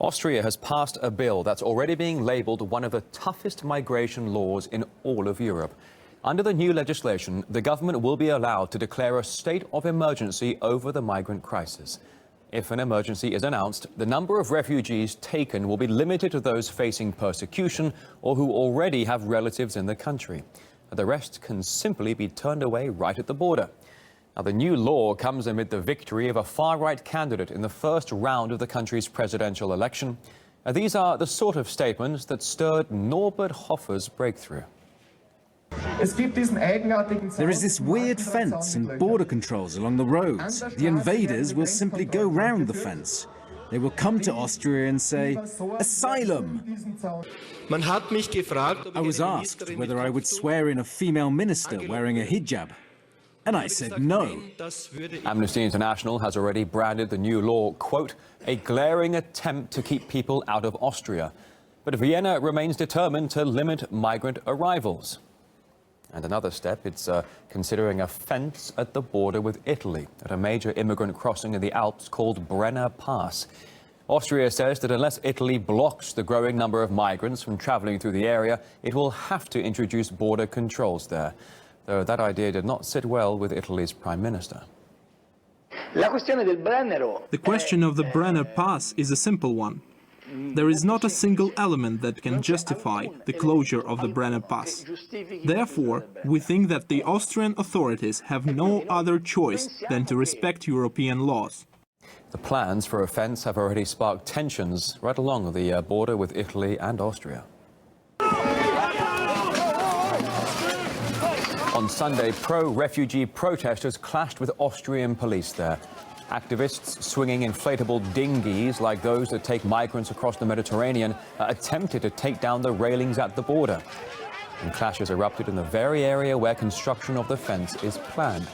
Austria has passed a bill that's already being labelled one of the toughest migration laws in all of Europe. Under the new legislation, the government will be allowed to declare a state of emergency over the migrant crisis. If an emergency is announced, the number of refugees taken will be limited to those facing persecution or who already have relatives in the country. The rest can simply be turned away right at the border. Now, the new law comes amid the victory of a far-right candidate in the first round of the country's presidential election. These are the sort of statements that stirred Norbert Hofer's breakthrough. There is this weird fence and border controls along the roads. The invaders will simply go round the fence. They will come to Austria and say, "Asylum!" I was asked whether I would swear in a female minister wearing a hijab. And I said no. Amnesty International has already branded the new law, quote, a glaring attempt to keep people out of Austria. But Vienna remains determined to limit migrant arrivals. And another step, it's considering a fence at the border with Italy at a major immigrant crossing in the Alps called Brenner Pass. Austria says that unless Italy blocks the growing number of migrants from travelling through the area, it will have to introduce border controls there. Though that idea did not sit well with Italy's Prime Minister. The question of the Brenner Pass is a simple one. There is not a single element that can justify the closure of the Brenner Pass. Therefore, we think that the Austrian authorities have no other choice than to respect European laws. The plans for a fence have already sparked tensions right along the border with Italy and Austria. On Sunday, pro-refugee protesters clashed with Austrian police there. Activists swinging inflatable dinghies like those that take migrants across the Mediterranean attempted to take down the railings at the border. And clashes erupted in the very area where construction of the fence is planned.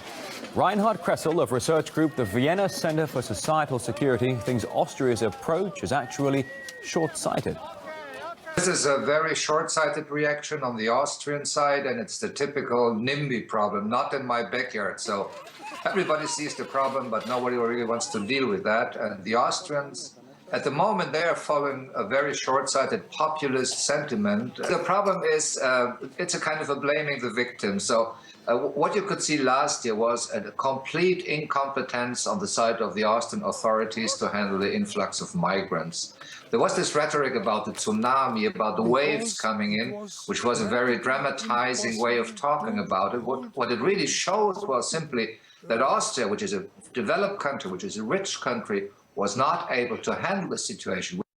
Reinhard Kressel of research group the Vienna Center for Societal Security thinks Austria's approach is actually short-sighted. This is a very short-sighted reaction on the Austrian side, and it's the typical NIMBY problem, not in my backyard. So everybody sees the problem, but nobody really wants to deal with that. And the Austrians, at the moment, they are following a very short-sighted populist sentiment. The problem is it's a kind of a blaming the victim. So what you could see last year was a complete incompetence on the side of the Austrian authorities to handle the influx of migrants. There was this rhetoric about the tsunami, about the waves coming in, which was a very dramatizing way of talking about it. What it really shows was simply that Austria, which is a developed country, which is a rich country, was not able to handle the situation.